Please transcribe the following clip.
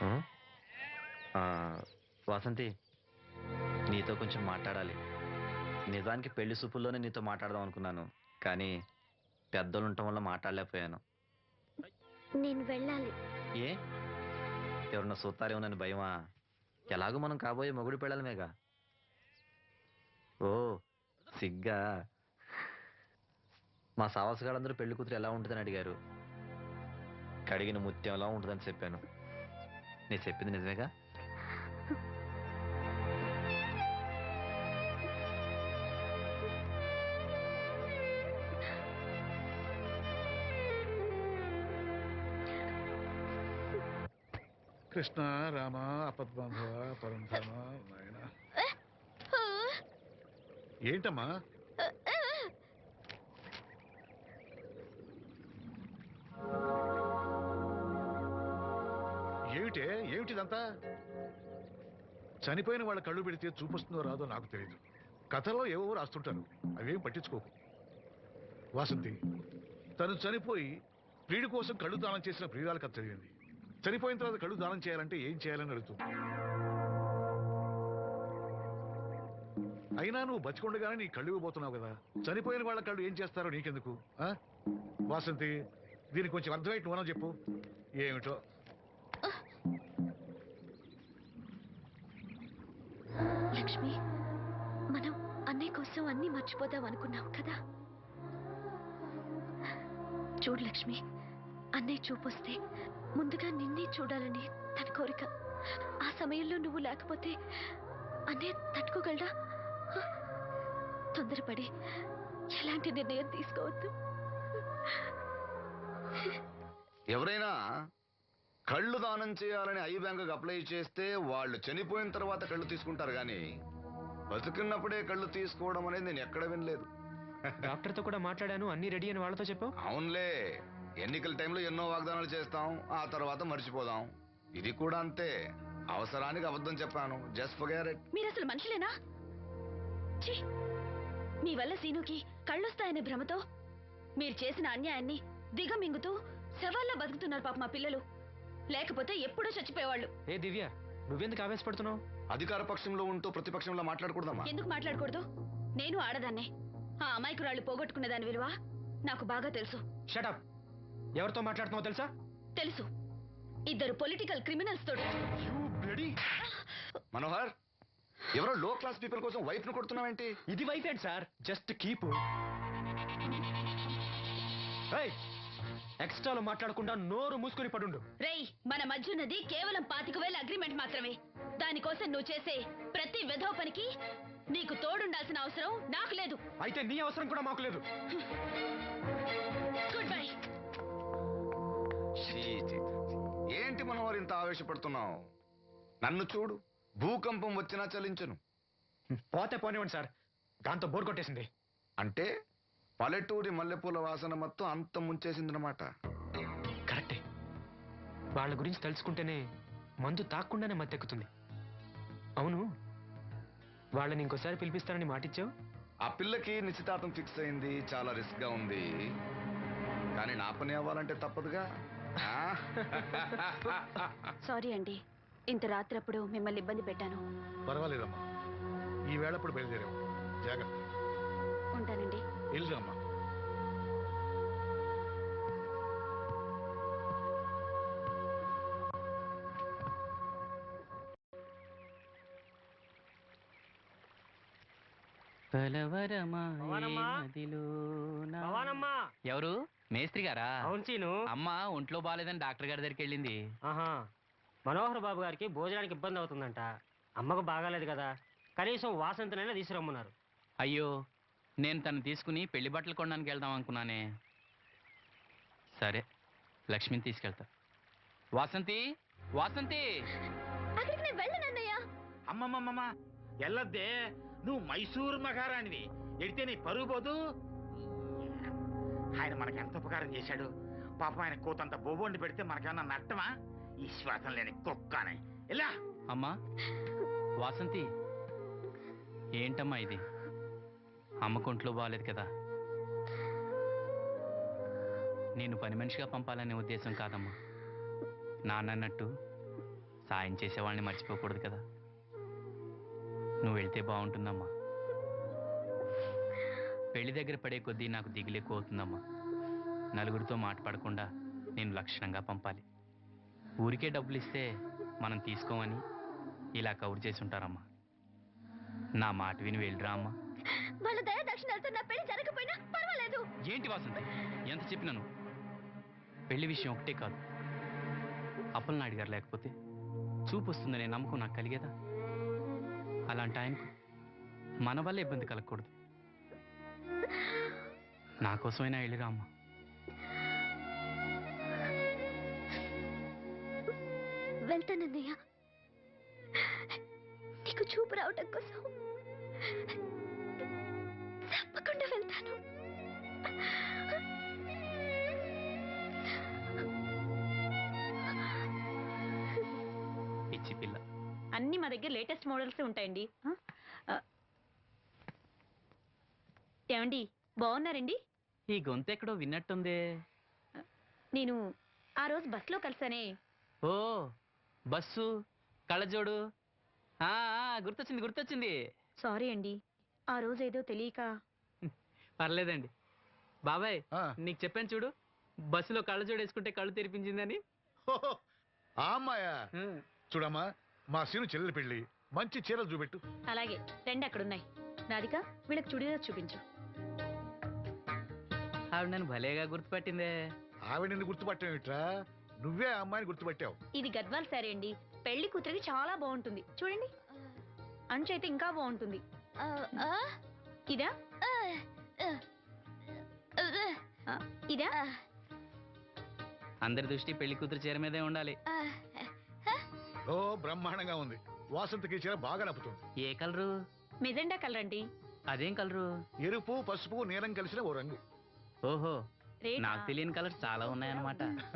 ఉమ్, ఆ, వాసంతి, నీతో కొంచెం మాట్లాడాలి. నిజానికి పెళ్లి సూపుల్లోనే నీతో మాట్లాడదాం అనుకున్నాను, కానీ పెద్దలు ఉండటం వల్ల మాట్లాడలేకపోయాను. నేను వెళ్ళాలి. ఏ, ఎవరన్నా సూతారేమోనని భయమా? ఎలాగో మనం కాబోయే మొగుడు పెళ్ళాలమేగా. ఓ, సిగ్గా. మా సావాసగాళ్ళందరూ పెళ్లి కూతురు ఎలా ఉంటుందని అడిగారు. కడిగిన ముత్యంలా ఉంటుందని చెప్పాను. నేను చెప్పింది నిజమేగా? కృష్ణ రామ అపద్బాంధవ పరంధామ నాయన. ఏంటమ్మా? ఏమిటే ఏమిటిదంతా? చనిపోయిన వాళ్ళ కళ్ళు పెడితే చూపొస్తుందో రాదో నాకు తెలియదు. కథలో ఏవో రాస్తుంటారు, అవేం పట్టించుకోకు. వాసంతి తను చనిపోయి ప్రియుడి కోసం కళ్ళు దానం చేసిన ప్రియురాల కథ చదివింది. చనిపోయిన తర్వాత కళ్ళు దానం చేయాలంటే ఏం చేయాలని అడుగుతుంది. అయినా నువ్వు బతికొండగానే నీ కళ్ళు ఇవ్వబోతున్నావు కదా, చనిపోయిన వాళ్ళ కళ్ళు ఏం చేస్తారో నీకెందుకు? వాసంతి, దీనికి కొంచెం అర్థమైతే నువ్వనో చెప్పు. ఏమిటో. లక్ష్మి, మనం అన్నయ్య కోసం అన్నీ మర్చిపోదాం అనుకున్నాం కదా. చూడు లక్ష్మి, అన్నయ్య చూపొస్తే ముందుగా నిన్నే చూడాలని తన కోరిక. ఆ సమయంలో నువ్వు లేకపోతే అన్నయ్య తట్టుకోగలడా? తొందరపడి ఎలాంటి నిర్ణయం తీసుకోవద్దు. ఎవరైనా కళ్ళు దానం చేయాలని ఐ బ్యాంకుకి అప్లై చేస్తే వాళ్ళు చనిపోయిన తర్వాత కళ్ళు తీసుకుంటారు కానీ బతుకున్నప్పుడే కళ్ళు తీసుకోవడం అనేది నేను ఎక్కడ వినలేదు. డాక్టర్తో కూడా మాట్లాడాను, అన్ని రెడీ అని వాళ్ళతో చెప్పావు. అవునులే, ఎన్నికల టైంలో ఎన్నో వాగ్దానాలు చేస్తాం, ఆ తర్వాత మర్చిపోదాం. ఇది కూడా అంతే, అవసరానికి అబద్ధం చెప్పాను. Just forget it. మీరు అసలు మనుషులేనా? ఛీ! మీ వల్ల సీనుకి కళ్ళొస్తాయనే భ్రమతో మీరు చేసిన అన్యాయాన్ని దిగమింగుతూ శవాల్లో బతుకుతున్నారు పాప మా పిల్లలు. లేకపోతే ఎప్పుడూ చచ్చిపోయేవాళ్ళు. ఏ దివ్య, నువ్వెందుకు ఆవేశపడుతున్నావు? అధికార పక్షంలో ఉంటూ ప్రతిపక్షంలో మాట్లాడకూడదమ్మా. ఎందుకు మాట్లాడకూడదు? నేను ఆడదాన్నే. ఆ అమాయకురాళ్ళు పోగొట్టుకున్న దాని విలువ నాకు బాగా తెలుసు. షటప్. ఎవరితో మాట్లాడుతున్నావు తెలుసా? తెలుసు. ఇద్దరు పొలిటికల్ క్రిమినల్స్ తోటి. మనోహర్, ఎవరో లో క్లాస్ పీపుల్ కోసం వైఫ్ ను కొడుతున్నావేంటి? ఇది వైఫ్ ఏంటి సార్? Just keep. ఎక్స్ట్రాలో మాట్లాడకుండా నోరు మూసుకొని పడుండు. రేయ్, మన మధ్య ఉన్నది కేవలం 25,000 అగ్రిమెంట్ మాత్రమే. దానికోసం నువ్వు చేసే ప్రతి వెధవ పనికి నీకు తోడుండాల్సిన అవసరం నాకు లేదు. అయితే నీ అవసరం కూడా మాకు లేదు. Good bye. ఏంటి మనోహర్ ఇంత ఆవేశపడుతున్నావు? నన్ను చూడు, భూకంపం వచ్చినా చలించను. పోతే పోనివ్వండి సార్, దాంతో బోర్ కొట్టేసింది. అంటే పల్లెటూరి మల్లెపూల వాసన మొత్తం అంత ముంచేసిందనమాట. కరెక్టే. వాళ్ళ గురించి తెలుసుకుంటేనే మందు తాక్కుండానే మత్తెక్కుతుంది. అవును, వాళ్ళని ఇంకోసారి పిలిపిస్తానని మాటిచ్చావు. ఆ పిల్లకి నిశ్చితార్థం ఫిక్స్ అయింది, చాలా రిస్క్ గా ఉంది. కానీ నా పని అవ్వాలంటే తప్పదుగా. సారీ అండి, ఇంత రాత్రప్పుడు మిమ్మల్ని ఇబ్బంది పెట్టాను. పర్వాలేదమ్మా, ఈ వేళప్పుడు బయలుదేరావు. జాగ్రత్త. ఉంటానండి. వెళ్ళమ్మా. ఎవరు? మేస్త్రి గారా? అవును సీను. అమ్మ ఒంట్లో బాగాలేదని డాక్టర్ గారి దగ్గరికి వెళ్ళింది. ఆహా, మనోహర్ బాబు గారికి భోజనానికి ఇబ్బంది అవుతుందంట. అమ్మకు బాగాలేదు కదా, కనీసం వాసంతనైనా తీసుకురమ్మన్నారు. అయ్యో, నేను తను తీసుకుని పెళ్లి బట్టలు కొనడానికి వెళ్దాం అనుకున్నానే. సరే, లక్ష్మిని తీసుకెళ్తా. వాసంతి, వాసంతి. అమ్మమ్మమ్మ, ఎల్లద్దే, నువ్వు మైసూరు మహారాణివి. ఎడితే నీ పరుగు పోదు. ఆయన మనకి ఎంత ఉపకారం చేశాడు. పాపం ఆయన కూతంత బొబ్బొండి పెడితే మనకేమన్నా నట్టమా? ఈ శ్వాసం లేని కుక్కనే. ఇలా అమ్మా వాసంతి, ఏంటమ్మా ఇది? అమ్మకుంట్లో బాగాలేదు కదా. నేను పని మనిషిగా పంపాలనే ఉద్దేశం కాదమ్మా. నాన్నన్నట్టు సాయం చేసేవాళ్ళని మర్చిపోకూడదు కదా. నువ్వు వెళ్తే బాగుంటుందమ్మా. పెళ్లి దగ్గర పడే కొద్దీ నాకు దిగులు ఎక్కువ అవుతుందమ్మా. నలుగురితో మాట పడకుండా నేను లక్షణంగా పంపాలి. ఊరికే డబ్బులు ఇస్తే మనం తీసుకోమని ఇలా కవర్ చేసి ఉంటారమ్మా. నా మాట విని వెళ్ళిరా అమ్మా. వాళ్ళ దయ దక్షిణాలతో నా పెళ్లి జరగకపోయినా పర్వాలేదు. ఏంటి వాసంతి, ఎంత చెప్పినాను? పెళ్లి విషయం ఒకటే కాదు, అప్పలనాయుడు గారు లేకపోతే చూపు వస్తుందనే నమ్మకం నాకు కలిగేదా? అలాంటి ఆయనకు మన వల్ల ఇబ్బంది కలగకూడదు. నా కోసమైనా వెళ్ళిరా అమ్మా. వెళ్తానన్నయ్య, నీకు చూపు రావటం కోసం తప్పకుండా వెళ్తాను. పిచ్చి పిల్ల. అన్ని మా దగ్గర లేటెస్ట్ మోడల్స్ ఉంటాయండి. ఏమండి, బాగున్నారండి? ఈ గొంతు ఎక్కడో విన్నట్టుందే. నేను ఆ రోజు బస్సులో కలిసానే. ఓ బస్సు, కళ్ళజోడు. గుర్తొచ్చింది గుర్తొచ్చింది. సారీ అండి, ఆ రోజు ఏదో తెలియక. పర్లేదండి. బాబాయ్, ఆ. నీకు చెప్పాను చూడు, బస్సులో కళ్ళజోడు వేసుకుంటే కళ్ళు తెరిపించిందని. ఓహో, ఆ అమ్మాయా? చూడమ్మా, మా సీను చెల్లెలి పెళ్లి, మంచి చీరలు చూపెట్టు. అలాగే, రెండు అక్కడున్నాయి. రాధిక, వీళ్ళకి చుడిదార్ చూపించు. ఆవిడ నన్ను భలేగా గుర్తుపట్టిందే. ఆవిడ నిన్ను గుర్తుపట్టావిట్రా? నువ్వే ఆ అమ్మాయిని గుర్తుపట్టావు. ఇది గద్వాల్ సారీ అండి, పెళ్లి కూతురికి చాలా బాగుంటుంది. చూడండి, అంచు అయితే ఇంకా బాగుంటుంది. ఇదా? ఇదా? అందరి దృష్టి పెళ్లి కూతురు చీర మీదే ఉండాలి. ఓ బ్రహ్మాండంగా ఉంది. వాసంతకి ఈ చీర బాగా నప్పుతుంది. ఏ కలరు? మెజెండా కలర్ అండి. అదేం కలరు? ఎరుపు, పసుపు, నీలం కలిసిన ఓ రంగు. ఓహో, రేటా? నాకు తెలియని కలర్స్ చాలా ఉన్నాయన్నమాట.